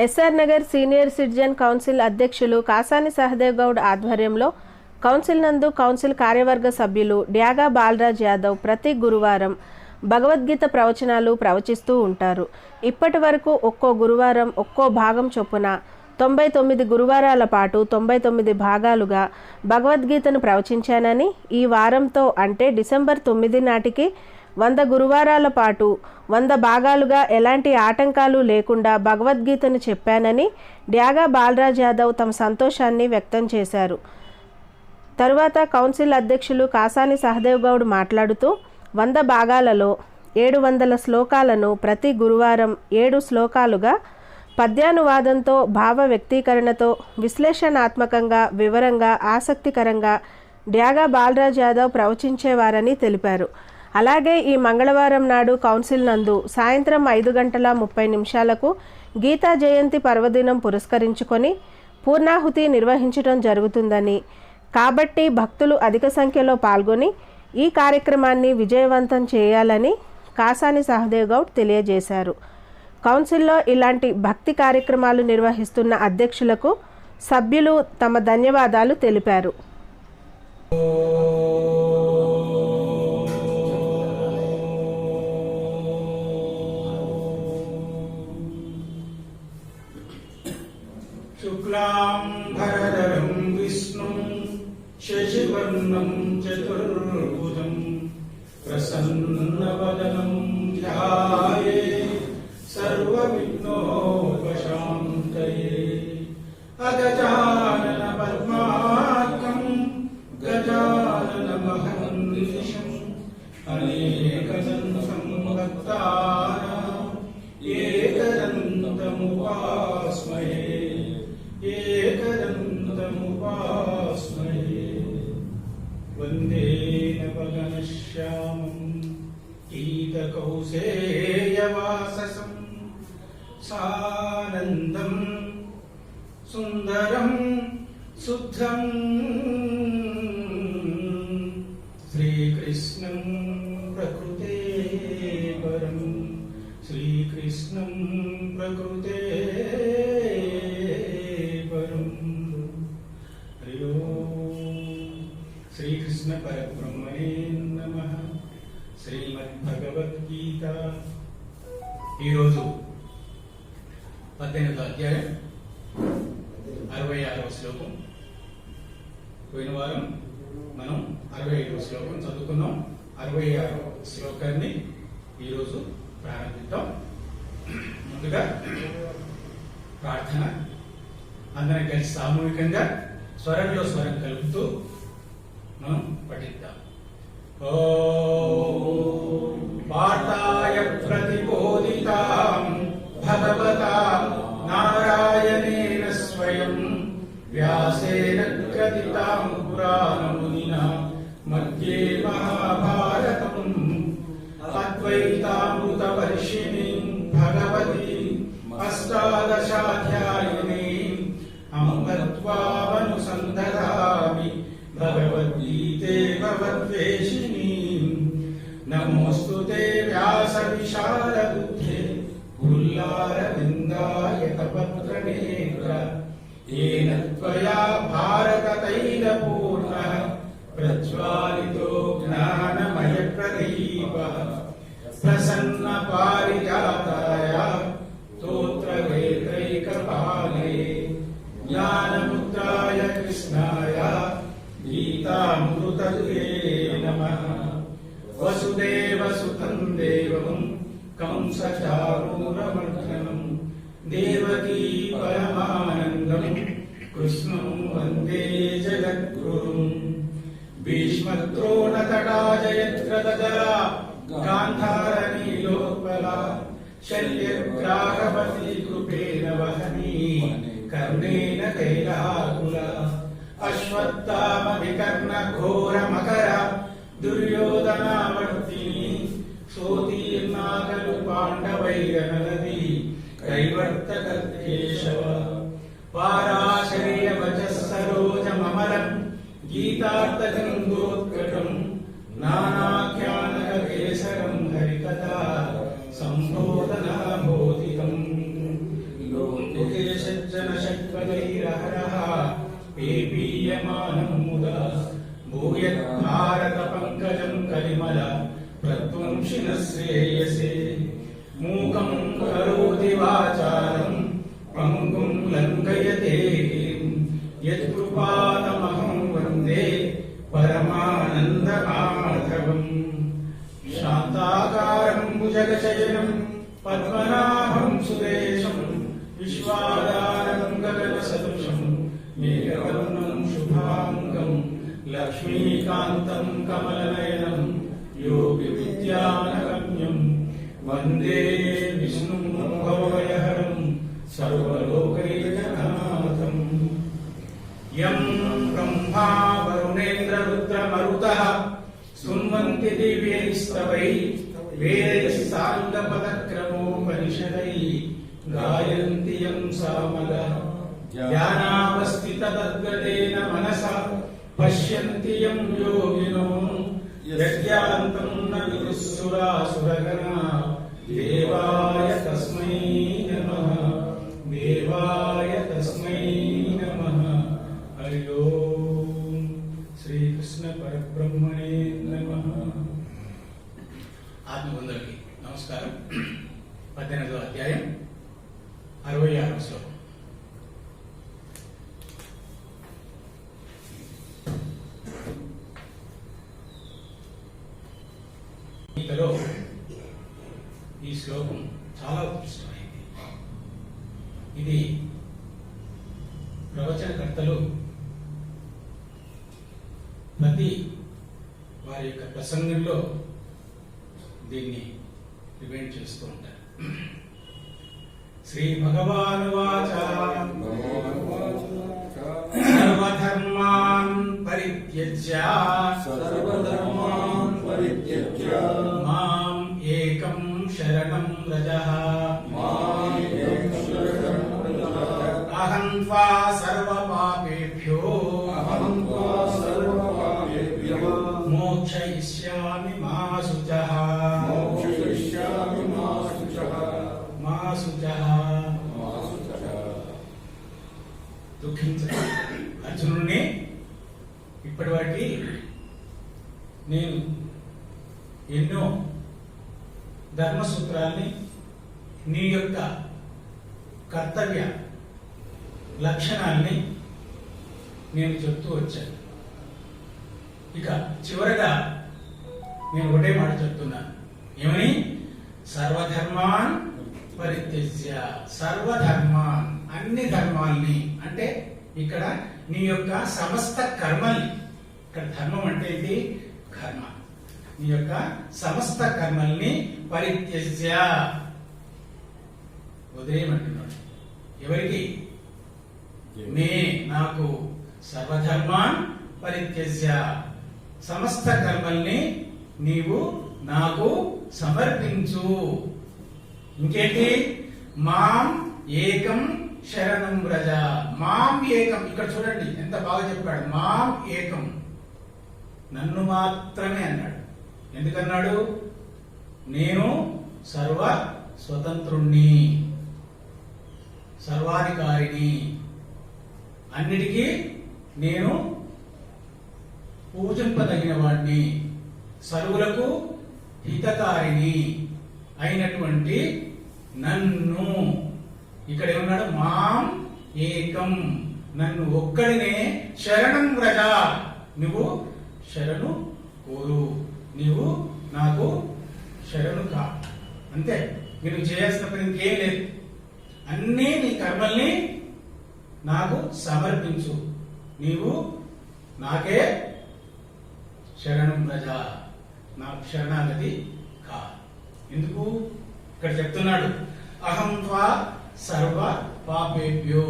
SR Nagar senior citizen council అధ్యక్షులు కాసాని సహదేవ్ గౌడ్ ఆధ్వర్యంలో council నందు కౌన్సిల్ కార్యవర్గ సభ్యులు డ్యాగా బాలరాజ్ యాదవ్ ప్రతి గురువారం భగవద్గీత ప్రవచనాలు ప్రవచిస్తూ ఉంటారు. ఇప్పటి వరకు ఒక్కో గురువారం ఒక్కో భాగం చొప్పున 99 గురువారాల పాటు 99 భాగాలుగా భగవద్గీతను ప్రవచించానని, ఈ వారంతో అంటే డిసెంబర్ 9 నాటికి 100 గురువారాల పాటు 100 భాగాలుగా ఎలాంటి ఆటంకాలు లేకుండా భగవద్గీతను చెప్పానని డ్యాగా బాలరాజ్ యాదవ్ తమ సంతోషాన్ని వ్యక్తం చేశారు. తరువాత కౌన్సిల్ అధ్యక్షులు కాసాని సహదేవ్ గౌడ్ మాట్లాడుతూ 100 భాగాలలో 700 శ్లోకాలను ప్రతి గురువారం 7 శ్లోకాలుగా పద్యానువాదంతో, భావ వ్యక్తీకరణతో, విశ్లేషణాత్మకంగా, వివరంగా, ఆసక్తికరంగా డ్యాగా బాలరాజ్ యాదవ్ ప్రవచించేవారని తెలిపారు. అలాగే ఈ మంగళవారం నాడు కౌన్సిల్ నందు సాయంత్రం 5:30 గీతా జయంతి పర్వదినం పురస్కరించుకొని పూర్ణాహుతి నిర్వహించడం జరుగుతుందని, కాబట్టి భక్తులు అధిక సంఖ్యలో పాల్గొని ఈ కార్యక్రమాన్ని విజయవంతం చేయాలని కాసాని సహదేవ్ గౌడ్ తెలియజేశారు. కౌన్సిల్లో ఇలాంటి భక్తి కార్యక్రమాలు నిర్వహిస్తున్న అధ్యక్షులకు సభ్యులు తమ ధన్యవాదాలు తెలిపారు. శుక్లాంబరధరం విష్ణుం శశివర్ణం చతుర్భుజం ప్రసన్నవదనం ధ్యాయేత్ సర్వవిఘ్నోపశాంతయే. అగజానన పద్మార్కం గజాననమహర్నిశం అనేకదంతం భక్తానాం ఏకదంతముపాస్మహే ఏకదంతముపాస్మహే. వందే నవఘనశ్యామం పీతకౌసేయవాససం సానందం సుందరం శుద్ధం శ్రీకృష్ణం ప్రకృతే పరం శ్రీకృష్ణం ప్రకృతే పరం. హరి ఓం శ్రీకృష్ణ పరబ్రహ్మణే నమః. శ్రీమద్భగవద్గీత ఈరోజు 18వ అధ్యాయం 66వ శ్లోకం. పోయిన వారం మనం 65వ శ్లోకం చదువుకున్నాం. 66వ శ్లోకాన్ని ఈరోజు ప్రారంభిద్దాం. ముందుగా ప్రార్థన. అందరం కలిసి సామూహికంగా స్వరంలో స్వరం కలుపుతూ మనం పఠిద్దాం. ఓం పార్థాయ ప్రతిబోధితాం భగవతా నారాయణేన స్వయం వ్యాసేన గ్రథితాం పురాణమునినా మధ్యే మహాభారతం అద్వైతామృతవర్షిణీం భగవతీం అష్టాదశాధ్యాయినీం అమృత్వావనుసందధామి భగవద్గీతే భగవద్వేషిణీం. నమోస్తుతే వ్యాస విశాలబుద్ధే పుల్లారవిందాయతపత్రనేత్ర ఏన త్వయా భారతతైలపూర్ణః ప్రజ్వాలితో జ్ఞానమయ ప్రదీపః ప్రసన్న పారిజాతాయ స్తోత్రవేత్రైకపాలే జ్ఞానముద్రాయ కృష్ణాయ గీతామృతదే నమః. వసుదేవసుతం దేవం కంసచారూరమర్దనం దేవకీ పరమానందం కృష్ణం వందే జగద్గురుం. భీష్మద్రోణతటాజయత్రదరా గాంధారనీలోత్పలా శల్యగ్రాహవతి కృపేణ వహనీ కర్ణేన కైలాకులా అశ్వత్థామవికర్ణ ఘోరమకర దుర్యోధనావర్తిని సోతీర్ణాకలు పాండవైరనది కైవర్తక కేశవ పారాశర్య వచః సరోజమమరం గీతార్థగంగోత్కటం నానాఖ్యానక కేసరం హరికథా సంబోధనాబోధితం లోకే భారత పంకజం కలిమల ప్రత్వంశిన శ్రేయసే మూకం కరోతి వాచాలం పంగుం లంకయతే యత్కృపాతమహం వందే పరమానందమాధవం శాంతాకారం భుజగశయనం పద్మనాభం సురేశం విశ్వాధారం గగనసదృశం మేఘవర్ణం శుభాంగం లక్ష్మీకాంతం కమలనయనం యోగి విద్యానగమ్యం వందే విష్ణుం భవభయహరం సర్వలోకైకనాథం యం బ్రహ్మా వరుణేంద్ర రుద్రమరుతః స్తున్వంతి దివ్యైస్తవై వేదైస్తాంగపదక్రమోపనిషదై గాయంతి యం సామగః ధ్యానావస్థితతద్గతేన మనసా పశ్యంతి యం యోగినో యజ్ఞాంతం న విదుఃసురాసురగణా దేవాయ తస్మై నమః దేవాయ తస్మై నమః హరి ఓం శ్రీకృష్ణ పరబ్రహ్మణే నమః. ఆత్మబంధులకి నమస్కారం. 18వ అధ్యాయం 66వ శ్లోకం. గీతలో ఈ శ్లోకం చాలా ఉత్కృష్టమైంది. ఇది ప్రవచనకర్తలు ప్రతి వారి యొక్క ప్రసంగంలో దీన్ని రివైండ్ చేస్తూ ఉంటారు. శ్రీ భగవాన్ వాచ సర్వధర్మాన్ పరిత్యజ్య మాం ఏకం శరణం వ్రజః అహం త్వా సర్వపాపేభ్యో మోక్షయిష్యామి మా శుచః మా శుచః. దుఃఖించదు అర్జునుడిని ఇప్పటివరకు నేను ఎన్నో ధర్మసూత్రాల్ని నీ యొక్క కర్తవ్య లక్షణాల్ని నేను చెప్తూ వచ్చాను. ఇక చివరగా నేను ఒకటే మాట చెప్తున్నాను. ఏమని? సర్వధర్మాన్ పరిత్యజ్య. సర్వధర్మాన్, అన్ని ధర్మాల్ని అంటే ఇక్కడ నీ యొక్క సమస్త కర్మల్ని. ఇక్కడ ధర్మం అంటే ఏంటి? కర్మ. నీ యొక్క సమస్త కర్మల్ని పరిత్యజ్య, వదిలేయమంటున్నాడు. ఎవరికి? మే, నాకు. సర్వధర్మాన్ పరిత్యజ్య, సమస్త కర్మల్ని నీవు నాకు సమర్పించు. ఇంకేంటి? మాం ఏకం శరణం వ్రజ. మాం ఏకం, ఇక్కడ చూడండి ఎంత బాగా చెప్పాడు. మాం ఏకం, నన్ను మాత్రమే అన్నాడు. ఎందుకన్నాడు? నేను సర్వ స్వతంత్రుణ్ణి, సర్వాధికారిని, అన్నిటికీ నేను పూజింపదగిన వాడిని, సర్వులకు హితకారిని అయినటువంటి నన్ను. ఇక్కడ ఏమన్నాడు? మాం ఏకం, నన్ను ఒక్కడినే శరణం వ్రజ, నువ్వు శరణు కోరు, నీవు నాకు శరణు కా. అంతే, మీరు చేయాల్సిన పని ఇంకేం లేదు. అన్నీ నీ కర్మల్ని నాకు సమర్పించు, నీవు నాకే శరణం వ్రజ, నాకు శరణాగతి కా. ఎందుకు? ఇక్కడ చెప్తున్నాడు అహం త్వా సర్వ పాపేభ్యో.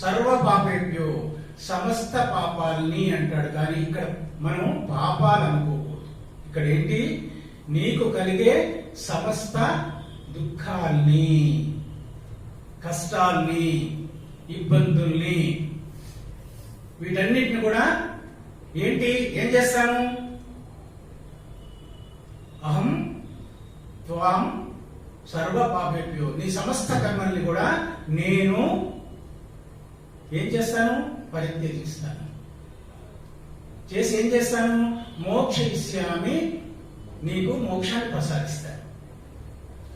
సర్వ పాపేభ్యో, సమస్త పాపాలని అంటాడు. కానీ ఇక్కడ మనం పాపాలు అనుకోకూడదు. ఇక్కడ ఏంటి? నీకు కలిగే సమస్త దుఃఖాల్ని, కష్టాల్ని, ఇబ్బందుల్ని, వీటన్నిటిని కూడా ఏంటి? ఏం చేస్తాను? అహం త్వాం సర్వ పాపేభ్యో, నీ సమస్త కర్మల్ని కూడా నేను ఏం చేస్తాను? పరిత్యజిస్తాను. చేసి ఏం చేస్తాను? మోక్షయిష్యామి, నీకు మోక్షాన్ని ప్రసాదిస్తాను.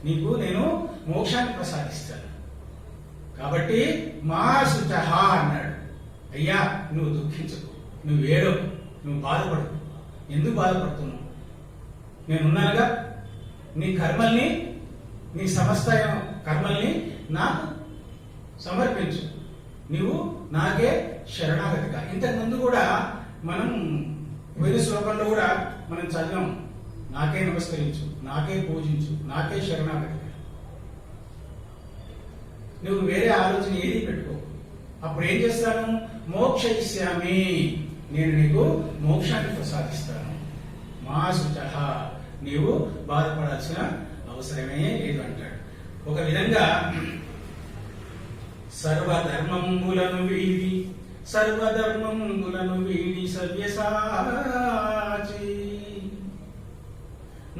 నీకు నేను మోక్షాన్ని ప్రసాదిస్తాను. కాబట్టి మా శుచః అన్నాడు. అయ్యా, నువ్వు దుఃఖించకు, నువ్వు ఏడవు, నువ్వు బాధపడు. ఎందుకు బాధపడుతున్నావు? నేనున్నానుగా. నీ కర్మల్ని, నీ సమస్త కర్మల్ని నాకు సమర్పించు. నువ్వు నాకే శరణాగతిగా. ఇంతకు ముందు కూడా మనం వేరే శ్లోకంలో కూడా మనం చదివాం, నాకే నమస్కరించు, నాకే పూజించు, నాకే శరణాగతిగా. నువ్వు వేరే ఆలోచన ఏది పెట్టుకో. అప్పుడు ఏం చేస్తాను? మోక్షయిష్యామి, నేను నీకు మోక్షాన్ని ప్రసాదిస్తాను. మా శుచః, నీవు బాధపడాల్సిన అవసరమే లేదు అంటాడు. ఒక విధంగా సర్వధర్మంబులను వీడి సవ్యసాచి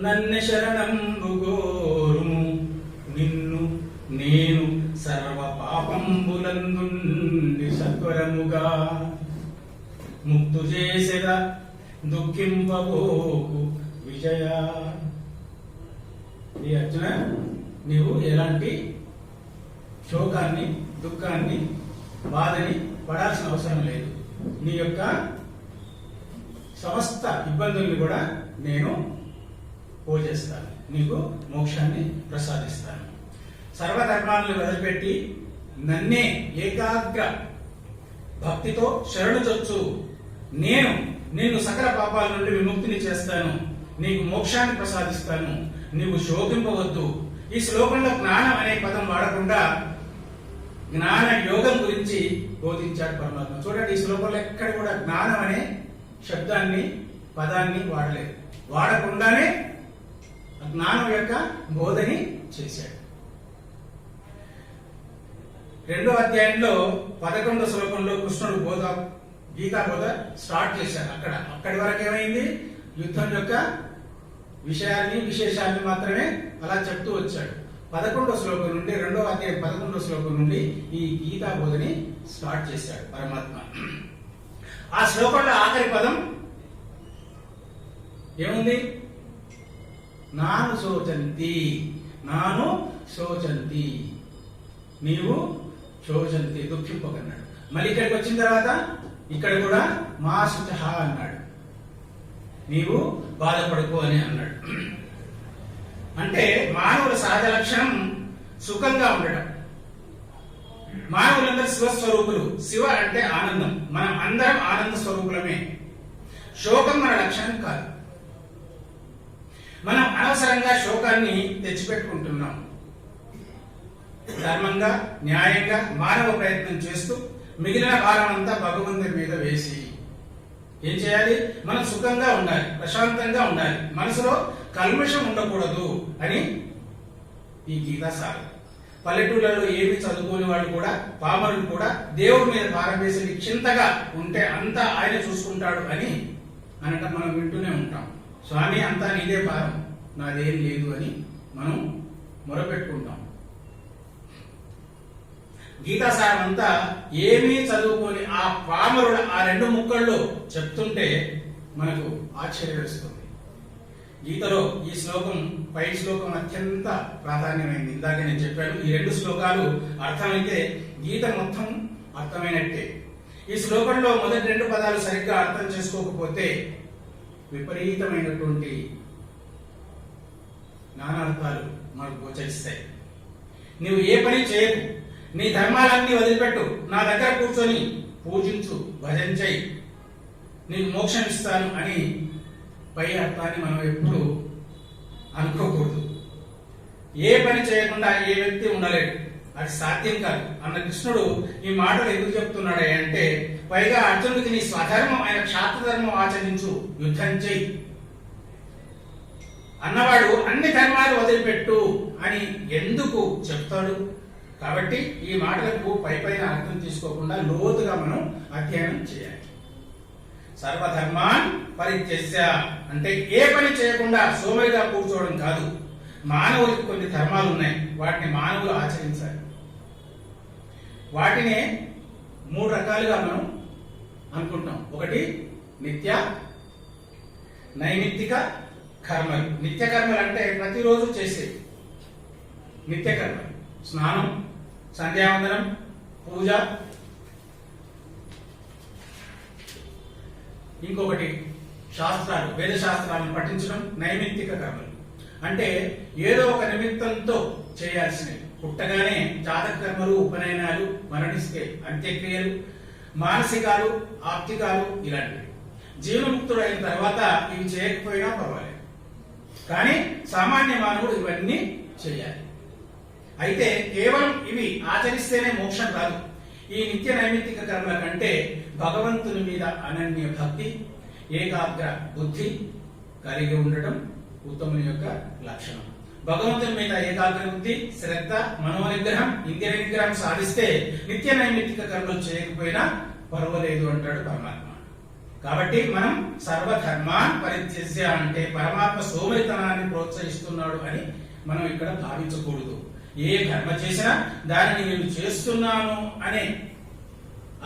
నన్ను శరణంబు గోరుము, నిన్ను నేను సర్వ పాపంబులందుండి సత్వరముగా ముక్తు చేసెద దుఃఖింపబోకు విజయ. ఈ అర్జున, నీవు ఎలాంటి శోకాన్ని, దుఃఖాన్ని, బాధని పడాల్సిన అవసరం లేదు. నీ యొక్క సమస్త ఇబ్బందుల్ని కూడా నేను పోజేస్తాను, నీకు మోక్షాన్ని ప్రసాదిస్తాను. సర్వధర్మాలను వదిలిపెట్టి నన్నే ఏకాగ్ర భక్తితో శరణుచొచ్చు, నేను నిన్ను సకల పాపాల నుండి విముక్తిని చేస్తాను, నీకు మోక్షాన్ని ప్రసాదిస్తాను, నీవు శోకింపవద్దు. ఈ శ్లోకంలో జ్ఞానం అనే పదం వాడకుండా జ్ఞాన యోగం గురించి బోధించాడు పరమాత్మ. చూడండి, ఈ శ్లోకంలో ఎక్కడ కూడా జ్ఞానం అనే శబ్దాన్ని, పదాన్ని వాడలేదు. వాడకుండానే జ్ఞానం యొక్క బోధని చేశాడు. 2వ అధ్యాయంలో 11వ శ్లోకంలో కృష్ణుడు గీతా బోధ స్టార్ట్ చేశాడు. అక్కడి వరకు ఏమైంది? యుద్ధం యొక్క విషయాన్ని, విశేషాన్ని మాత్రమే అలా చెప్తూ వచ్చాడు. 11వ శ్లోకం నుండి, 2వ అధ్యాయం 11వ శ్లోకం నుండి ఈ గీతా బోధని స్టార్ట్ చేశాడు పరమాత్మ. ఆ శ్లోకంలో ఆఖరి పదం ఏముంది? నాను శోచంతి, నాను శోచంతి, నీవు శోచంతి, దుఃఖింపకన్నాడు. మళ్ళీ ఇక్కడికి వచ్చిన తర్వాత ఇక్కడ కూడా మా శుచః అన్నాడు, నీవు బాధపడుకో అని అన్నాడు. అంటే మానవుల సహజ లక్షణం సుఖంగా ఉండటం. మానవులందరూ శివస్వరూపులు. శివ అంటే ఆనందం. మనం అందరం ఆనంద స్వరూపులమే. శోకం మన లక్షణం కాదు. మనం అనవసరంగా శోకాన్ని తెచ్చిపెట్టుకుంటున్నాం. ధర్మంగా, న్యాయంగా మానవ ప్రయత్నం చేస్తూ మిగిలిన భారం అంతా భగవంతుని మీద వేసి ఏం చేయాలి? మనం సుఖంగా ఉండాలి, ప్రశాంతంగా ఉండాలి, మనసులో కల్మషం ఉండకూడదు అని ఈ గీతా సారం. పల్లెటూళ్ళలో ఏమి చదువుకోని వాళ్ళు కూడా, పామరులు కూడా దేవుడి మీద భారం వేసి నిశ్చింతగా ఉంటే అంతా ఆయన చూసుకుంటాడు అని అనటం మనం వింటూనే ఉంటాం. స్వామి, అంతా నీదే భారం, నాదేం లేదు అని మనం మొరపెట్టుకుంటాం. గీతాసారం అంతా ఏమీ చదువుకొని ఆ పామరుడు ఆ 2 ముక్కల్లో చెప్తుంటే మనకు ఆశ్చర్యం వేస్తుంది. గీతలో ఈ శ్లోకం, పై శ్లోకం అత్యంత ప్రాధాన్యమైంది. ఇందాక నేను చెప్పాను, ఈ 2 శ్లోకాలు అర్థమైతే గీత మొత్తం అర్థమైనట్టే. ఈ శ్లోకంలో మొదటి 2 పదాలు సరిగ్గా అర్థం చేసుకోకపోతే విపరీతమైనటువంటి నానార్థాలు మనకు గోచరిస్తాయి. నీవు ఏ పని చేయకు, నీ ధర్మాలన్నీ వదిలిపెట్టు, నా దగ్గర కూర్చొని పూజించు, భజన చెయ్యి, నీకు మోక్షం ఇస్తాను అని పై అర్థాన్ని మనం ఎప్పుడు అనుకోకూడదు. ఏ పని చేయకుండా ఏ వ్యక్తి ఉండలేడు, అది సాధ్యం కాదు అన్న కృష్ణుడు ఈ మాటలు ఎందుకు చెప్తున్నాడు అంటే, పైగా అర్జునుడికి నీ స్వధర్మం అయిన క్షాత్రధర్మం ఆచరించు, యుద్ధం చెయ్యి అన్నవాడు అన్ని ధర్మాలు వదిలిపెట్టు అని ఎందుకు చెప్తాడు? కాబట్టి ఈ మాటలకు పైన అర్థం తీసుకోకుండా లోతుగా మనం అధ్యయనం చేయాలి. సర్వధర్మాన్ పరిత్యజ్య అంటే ఏ పని చేయకుండా సోమరిగా కూర్చోవడం కాదు. మానవులకు కొన్ని ధర్మాలు ఉన్నాయి, వాటిని మానవులు ఆచరించాలి. వాటినే 3 రకాలుగా మనం అనుకుంటాం. ఒకటి నిత్య, నైమిత్తిక కర్మలు. నిత్య కర్మలు అంటే ప్రతిరోజు చేసేవి నిత్య కర్మలు. స్నానం, సంధ్యావందనం, పూజ, ఇంకొకటి శాస్త్రాలు, వేద శాస్త్రాలను పఠించడం నైమిత్తిక కర్మలు. అంటే ఏదో ఒక నిమిత్తంతో చేయాల్సినవి. పుట్టగానే జాతక కర్మలు, ఉపనయనాలు, మరణిస్తే అంత్యక్రియలు, మానసికాలు, ఆప్తికాలు ఇలాంటివి. జీవన్ముక్తుడైన తర్వాత ఇవి చేయకపోయినా పర్వాలేదు, కానీ సామాన్య మానవుడు ఇవన్నీ చేయాలి. అయితే కేవలం ఇవి ఆచరిస్తేనే మోక్షం రాదు. ఈ నిత్య నైమిత్తిక కర్మల కంటే భగవంతుని మీద అనన్య భక్తి, ఏకాగ్ర బుద్ధి కలిగి ఉండటం ఉత్తముని యొక్క లక్షణం. భగవంతుని మీద ఏకాగ్ర బుద్ధి, శ్రద్ధ, మనోనిగ్రహం, ఇంద్రియ నిగ్రహం సాధిస్తే నిత్య నైమిత్తిక కర్మలు చేయకపోయినా పర్వాలేదు అంటాడు పరమాత్మ. కాబట్టి మనం సర్వధర్మాన్ పరిత్యజ్య అంటే పరమాత్మ సోమరితనాన్ని ప్రోత్సహిస్తున్నాడు అని మనం ఇక్కడ భావించకూడదు. ఏ కర్మ చేసినా దానిని నేను చేస్తున్నాను అనే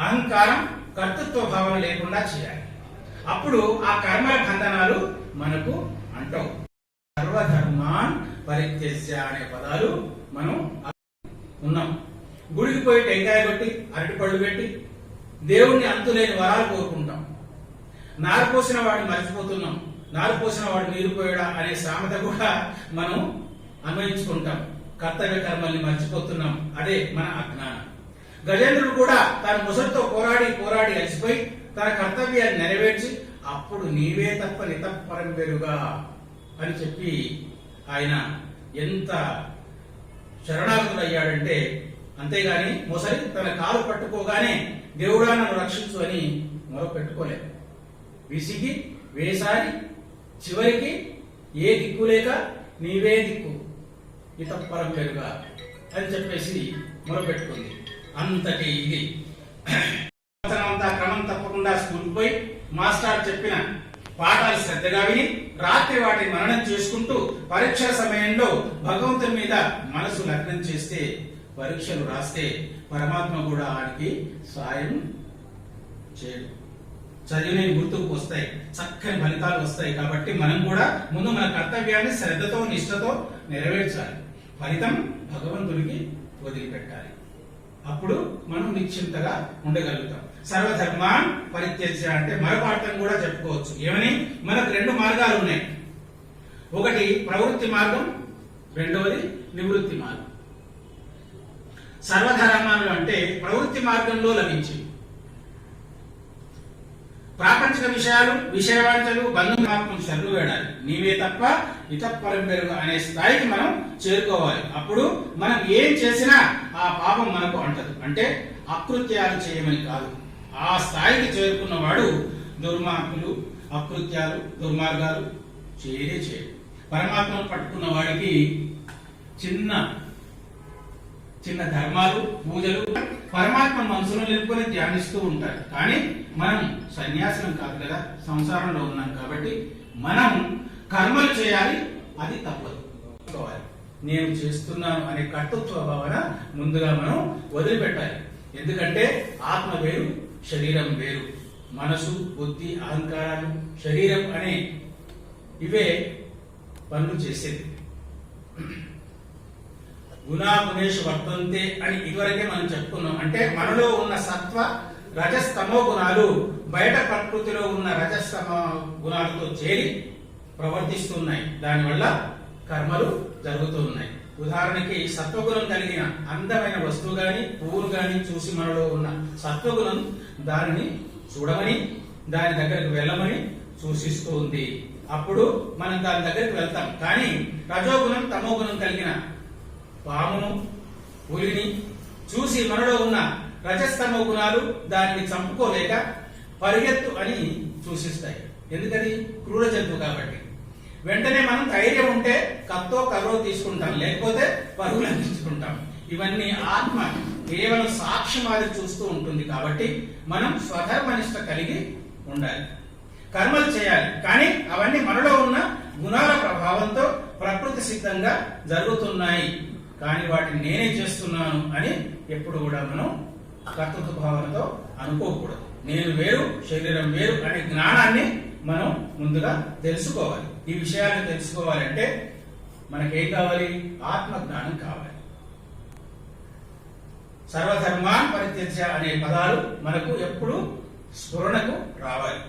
అహంకారం, కర్తృత్వ భావన లేకుండా చేయాలి. అప్పుడు ఆ కర్మల బంధనాలు మనకు అంటవు. సర్వధర్మాన్ పరిత్యజ్య అనే పదాలు మనం ఉన్నాం. గుడికి పోయి టెంకాయ కొట్టి, అరటిపళ్ళు పెట్టి దేవుణ్ణి అంతులేని వరాలు కోరుకుంటాం. నారు పోసిన వాడిని మర్చిపోతున్నాం. నారు పోసిన వాడు నీరు పోయడా అనే సామెత కూడా మనం అన్వయించుకుంటాం. కర్తవ్య కర్మల్ని మర్చిపోతున్నాం. అదే మన అజ్ఞానం. గజేంద్రుడు కూడా తన ముసలితో పోరాడి పోరాడి అలసిపోయి తన కర్తవ్యాన్ని నెరవేర్చి అప్పుడు నీవే తప్ప నితప్పరం పెరుగా అని చెప్పి ఆయన ఎంత శరణాగతుడయ్యాడంటే, అంతేగాని ముసలి తన కాలు పట్టుకోగానే దేవుడా నన్ను రక్షించు అని మొరపెట్టుకోలేదు. విసిగి వేసారి చివరికి ఏ దిక్కు లేక నీవే దిక్కు ఇతప్పరం పెరుగా అని చెప్పేసి మొరపెట్టుకుంది. అంతటి ఇది అంతా క్రమం తప్పకుండా స్కూల్కి పోయి మాస్టర్ చెప్పిన పాఠాలు శ్రద్ధగా విని రాత్రి వాటిని మననం చేసుకుంటూ పరీక్షల సమయంలో భగవంతుని మీద మనసు లగ్నం చేస్తే, పరీక్షలు రాస్తే పరమాత్మ కూడా ఆడికి సాయం చేయడు. చదివిన గుర్తుకు వస్తాయి, చక్కని ఫలితాలు వస్తాయి. కాబట్టి మనం కూడా ముందు మన కర్తవ్యాన్ని శ్రద్ధతో నిష్ఠతో నెరవేర్చాలి. ఫలితం భగవంతుడికి వదిలిపెట్టాలి. అప్పుడు మనం నిశ్చింతగా ఉండగలుగుతాం. సర్వధర్మాన్ పరిత్యజ్య అంటే మరొక అర్థం కూడా చెప్పుకోవచ్చు. ఏమని? మనకు రెండు మార్గాలు ఉన్నాయి. ఒకటి ప్రవృత్తి మార్గం, రెండవది నివృత్తి మార్గం. సర్వధర్మాలు అంటే ప్రవృత్తి మార్గంలో లభించి ప్రాపంచిక విషయాలు, విషయవాంఛలు, బంధుమాత్మలు శరణు వేడాలి. నీవే తప్ప ఇతప్పరం పెరుగు అనే స్థాయికి మనం చేరుకోవాలి. అప్పుడు మనం ఏం చేసినా ఆ పాపం మనకు అంటదు. అంటే అకృత్యాలు చేయమని కాదు. ఆ స్థాయికి చేరుకున్నవాడు దుర్మార్గులు, అకృత్యాలు, దుర్మార్గాలు చేయడు. పరమాత్మను పట్టుకున్న వాడికి చిన్న చిన్న ధర్మాలు, పూజలు పరమాత్మ మనసులో నిలుపుకొని ధ్యానిస్తూ ఉంటారు. కానీ మనం సన్యాసం కాదు కదా, సంసారంలో ఉన్నాం. కాబట్టి మనం కర్మలు చేయాలి, అది తప్పదు. నేను చేస్తున్నాను అనే కర్తృత్వ భావన ముందుగా మనం వదిలిపెట్టాలి. ఎందుకంటే ఆత్మ వేరు, శరీరం వేరు. మనసు, బుద్ధి, అహంకారాలు, శరీరం అనే ఇవే పనులు చేసేది. గుణాగుణేషు వర్తంతే అని ఇదివరకే మనం చెప్పుకున్నాం. అంటే మనలో ఉన్న సత్వ రజస్తమో గుణాలు బయట ప్రకృతిలో ఉన్న రజస్తమ గుణాలతో చేరి ప్రవర్తిస్తున్నాయి. దానివల్ల కర్మలు జరుగుతూ ఉన్నాయి. ఉదాహరణకి సత్వగుణం కలిగిన అందమైన వస్తువు గాని, పువ్వును గాని చూసి మనలో ఉన్న సత్వగుణం దానిని చూడమని, దాని దగ్గరకు వెళ్ళమని సూచిస్తూ ఉంది. అప్పుడు మనం దాని దగ్గరికి వెళ్తాం. కానీ రజోగుణం, తమోగుణం కలిగిన పామును, పులిని చూసి మనలో ఉన్న రజస్తమో గుణాలు దానిని చంపుకోలేక పరిగెత్తు అని సూచిస్తాయి. ఎందుకది? క్రూర జంతువు కాబట్టి. వెంటనే మనం ధైర్యం ఉంటే కత్తో కర్రో తీసుకుంటాం, లేకపోతే పరుగులు అందించుకుంటాం. ఇవన్నీ ఆత్మ కేవలం సాక్షి మాదిరి చూస్తూ ఉంటుంది. కాబట్టి మనం స్వధర్మనిష్ట కలిగి ఉండాలి, కర్మలు చేయాలి. కానీ అవన్నీ మనలో ఉన్న గుణాల ప్రభావంతో ప్రకృతి సిద్ధంగా జరుగుతున్నాయి. కానీ వాటిని నేనే చేస్తున్నాను అని ఎప్పుడు కూడా మనం కర్తృత్వ భావనతో అనుకోకూడదు. నేను వేరు, శరీరం వేరు అనే జ్ఞానాన్ని మనం ముందుగా తెలుసుకోవాలి. ఈ విషయాన్ని తెలుసుకోవాలంటే మనకేం కావాలి? ఆత్మజ్ఞానం కావాలి. సర్వధర్మాన్ పరిత్యజ్య అనే పదాలు మనకు ఎప్పుడు స్ఫురణకు రావాలి.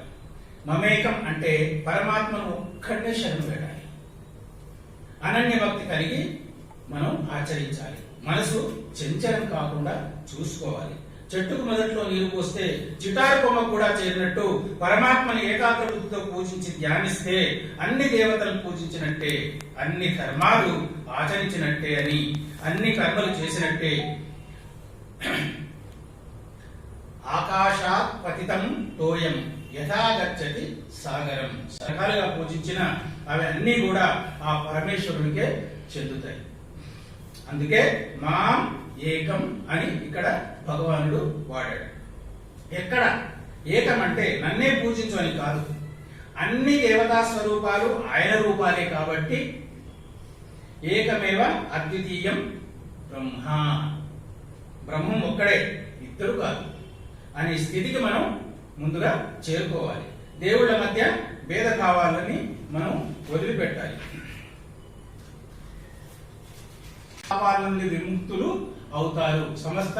మమేకం అంటే పరమాత్మను ఒక్కడే శరణు వేడాలి. అనన్య భక్తి కలిగి మనం ఆచరించాలి. మనసు చంచలం కాకుండా చూసుకోవాలి. చెట్టుకు మొదట్లో నీరు పోస్తే చిటారు కొమ్మకు కూడా చేరినట్టు పరమాత్మని ఏకాగ్ర బుద్ధితో పూజించి ధ్యానిస్తే అన్ని దేవతలను పూజించినట్టే, అన్ని ధర్మాలు ఆచరించినట్టే అని, అన్ని కర్మలు చేసినట్టే. ఆకాశాత్ పతితం తోయం యథా గచ్చతి సాగరం. సరకాలుగా పూజించిన అవి అన్ని కూడా ఆ పరమేశ్వరునికే చెందుతాయి. అందుకే మాం ఏకం అని ఇక్కడ భగవానుడు వాడాడు. ఎక్కడ ఏకం అంటే నన్నే పూజించు అని కాదు, అన్ని దేవతా స్వరూపాలు ఆయన రూపాలే కాబట్టి ఏకమేవ అద్వితీయం బ్రహ్మ, బ్రహ్మం ఒక్కడే, ఇద్దరు కాదు అనే స్థితికి మనం ముందుగా చేరుకోవాలి. దేవుళ్ళ మధ్య భేద భావాలని మనం వదిలిపెట్టాలి. పాపాల నుండి విముక్తులు అవుతారు. సమస్త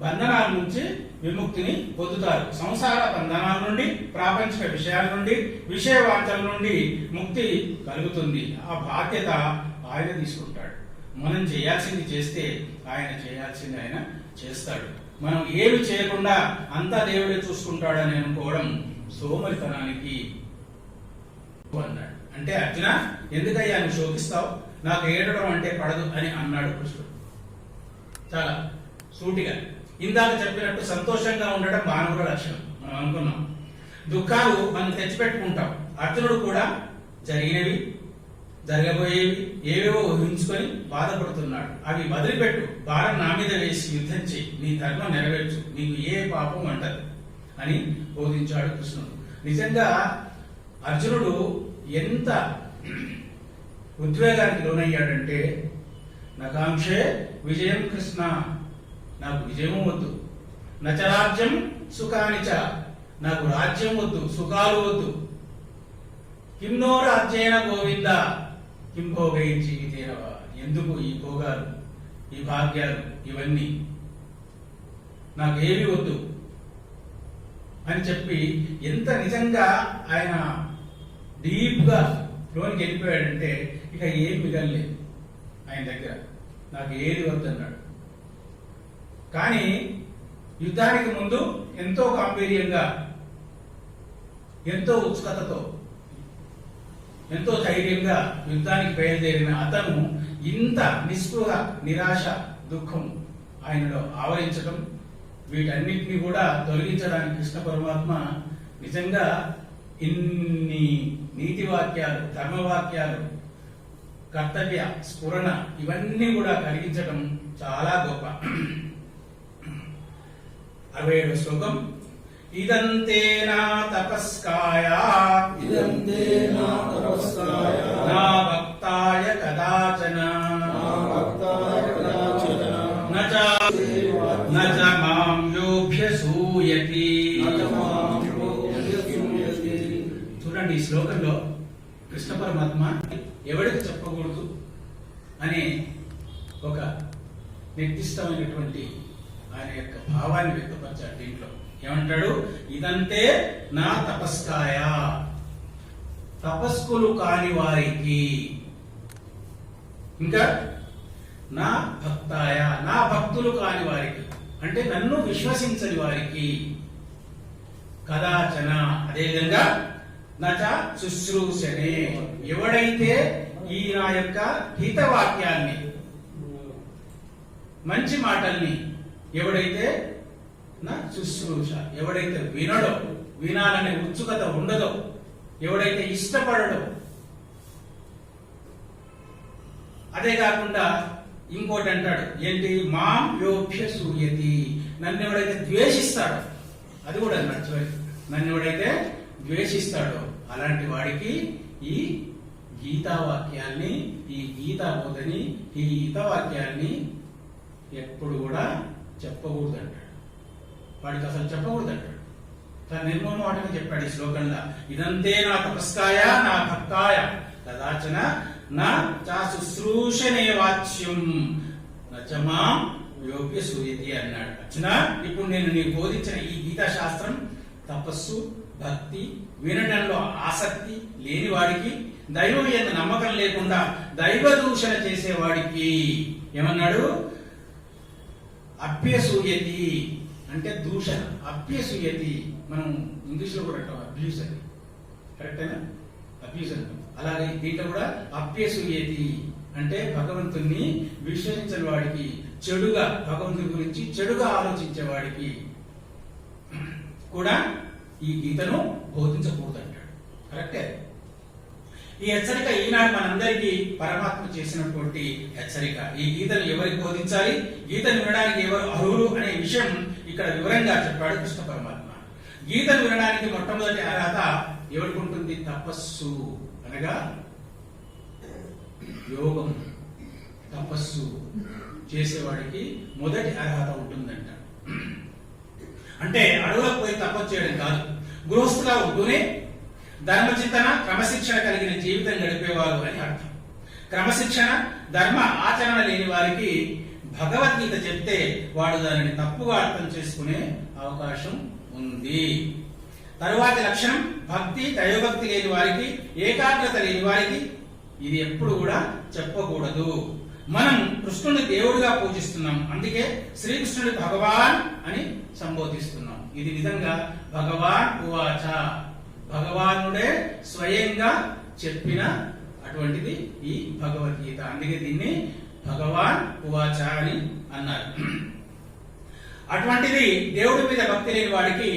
బంధనాల నుంచి విముక్తిని పొందుతారు. సంసార బంధనాల నుండి, ప్రాపంచిక విషయాల నుండి, విషయ వాంఛల నుండి ముక్తి కలుగుతుంది. ఆ బాధ్యత ఆయన తీసుకుంటాడు. మనం చేయాల్సింది చేస్తే ఆయన చేయాల్సింది ఆయన చేస్తాడు. మనం ఏమి చేయకుండా అంతా దేవుడే చూసుకుంటాడని అనుకోవడం సోమరితనానికి అన్నాడు. అంటే అర్జున, ఎందుకయ్యా నువ్వు శోకిస్తావు? నాకు ఏడడం అంటే పడదు అని అన్నాడు కృష్ణుడు చాలా సూటిగా. ఇందాక చెప్పినట్టు సంతోషంగా ఉండడం మానవుల లక్షణం. మనం అనుకున్నాం దుఃఖాలు మనం తెచ్చిపెట్టుకుంటాం. అర్జునుడు కూడా జరిగినవి, జరగబోయేవి ఏవేవో ఊహించుకొని బాధపడుతున్నాడు. అవి వదిలిపెట్టు, భారం నా మీద వేసి యుద్ధం చేయి, నీ ధర్మం నెరవేర్చు, నీకు ఏ పాపం అంటదు అని బోధించాడు కృష్ణుడు. నిజంగా అర్జునుడు ఎంత ఉద్వేగానికి లోనయ్యాడంటే, నకాంక్షే విజయం కృష్ణ, నాకు విజయం వద్దు, నచరాజ్యం సుఖానిచ, నాకు రాజ్యం వద్దు, సుఖాలు వద్దు, కిన్నో రాజ్యేన గోవింద కిం భోగై జీవితేనవ, ఎందుకు ఈ భోగాలు, ఈ భాగ్యాలు, ఇవన్నీ నాకు ఏవి వద్దు అని చెప్పి ఎంత నిజంగా ఆయన డీప్ గా లోనికి వెళ్ళిపోయాడంటే ఇక ఏం మిగలలేదు ఆయన దగ్గర. నాకు ఏది వద్దన్నాడు. కానీ యుద్ధానికి ముందు ఎంతో గాంభీర్యంగా, ఎంతో ఉత్సుకతతో, ఎంతో ధైర్యంగా యుద్ధానికి బయలుదేరిన అతను ఇంత నిస్పృహ, నిరాశ, దుఃఖం ఆయనలో ఆవరించడం, వీటన్నిటిని కూడా తొలగించడానికి కృష్ణ పరమాత్మ నిజంగా ఇన్ని నీతి వాక్యాలు, ధర్మవాక్యాలు, కర్తవ్య స్ఫురణ ఇవన్నీ కూడా కలిగించడం చాలా గొప్ప. 67వ శ్లోకం. ఇదంతే నా తపస్కాయ నా భక్తాయ కదాచన నచ మాం యోభ్యసూయతి. చూడండి, ఈ శ్లోకంలో కృష్ణ పరమాత్మ ఎవరికి చెప్పకూడదు అనే ఒక నిర్దిష్టమైనటువంటి ఆయన యొక్క భావాన్ని వ్యక్తపరిచాడు. దీంట్లో ఏమంటాడు? ఇదంతే నా తపస్కాయ, తపస్కులు కాని వారికి, ఇంకా నా భక్తాయ, నా భక్తులు కాని వారికి, అంటే నన్ను విశ్వసించని వారికి, కదాచన, అదేవిధంగా నచ శుశ్రూషనే, ఎవడైతే ఈ నా యొక్క హితవాక్యాన్ని, మంచి మాటల్ని ఎవడైతే నా శుశ్రూష, ఎవడైతే వినడో, వినాలనే ఉత్సుకత ఉండదో, ఎవడైతే ఇష్టపడడో, అదే కాకుండా ఇంకోటి అంటాడు ఏంటి? మాం యోభ్య సూయతి, నన్ను ఎవడైతే ద్వేషిస్తాడో, అది కూడా అన్నాడు చివరికి, నన్ను ఎవడైతే ద్వేషిస్తాడో అలాంటి వాడికి ఈ గీతావాక్యాన్ని, ఈ గీతా బోధని, ఈ హితవాక్యాన్ని ఎప్పుడు కూడా చెప్పకూడదు అంటాడు. వాడికి అసలు చెప్పకూడదు అంటాడు. చాలా నిర్మోహమాటంగా చెప్పాడు ఈ శ్లోకంలో. ఇదంతే నా తపస్కాయ నా భక్తాయ కదాచన నా చా శుశ్రూషనే వాచ్యం నచమాం యోగ్య సూయతి అన్నాడు. అర్జున, ఇప్పుడు నేను నీకు బోధించిన ఈ గీతా శాస్త్రం తపస్సు, భక్తి, వినడంలో ఆసక్తి లేని వాడికి, దైవం యందు నమ్మకం లేకుండా దైవ దూషణ చేసేవాడికి ఏమన్నాడు? అభ్యసూయతి అంటే దూషణ, అభ్యసూయతి మనం ఇంగ్లీష్ లో కూడా అంటాం అబ్యూస్ అని, కరెక్టేనా? అబ్యూస్ అంటాం. అలాగే దీంట్లో కూడా అభ్యసూయతి అంటే భగవంతుణ్ణి విశ్వసించని వాడికి, చెడుగా భగవంతుని గురించి చెడుగా ఆలోచించే వాడికి కూడా ఈ గీతను బోధించకూడదు అంటాడు. కరెక్టే. ఈ హెచ్చరిక ఈనాడు మనందరికీ పరమాత్మ చేసినటువంటి హెచ్చరిక. ఈ గీతను ఎవరికి బోధించాలి, గీతను వినడానికి ఎవరు అర్హులు అనే విషయం ఇక్కడ వివరంగా చెప్పాడు కృష్ణ పరమాత్మ. గీతను వినడానికి మొట్టమొదటి అర్హత ఎవరికి ఉంటుంది? తపస్సు అనగా యోగం, తపస్సు చేసేవాడికి మొదటి అర్హత ఉంటుందంట. అంటే అడవులకు పోయి తపస్సు చేయడం కాదు, గృహస్థుగా ఉంటూనే ధర్మచింతన, క్రమశిక్షణ కలిగిన జీవితం గడిపేవారు అని అర్థం. క్రమశిక్షణ, ధర్మ ఆచరణ లేని వారికి భగవద్గీత చెప్తే వాడు దానిని తప్పుగా అర్థం చేసుకునే అవకాశం ఉంది. తరువాతి లక్షణం భక్తి, దైవభక్తి లేని వారికి, ఏకాగ్రత లేని వారికి ఇది ఎప్పుడు కూడా చెప్పకూడదు. మనం కృష్ణుని దేవుడిగా పూజిస్తున్నాం, అందుకే శ్రీకృష్ణుని భగవాన్ అని సంబోధిస్తున్నాం. ఇది విధంగా భగవాన్ ఉవాచ, భగవానుడే స్వయంగా చెప్పిన అటువంటిది ఈ భగవద్గీత. అందుకే దీన్ని భగవాన్ ఉవాచ అని అన్నారు. అటువంటిది దేవుడి మీద భక్తి లేని వాడికి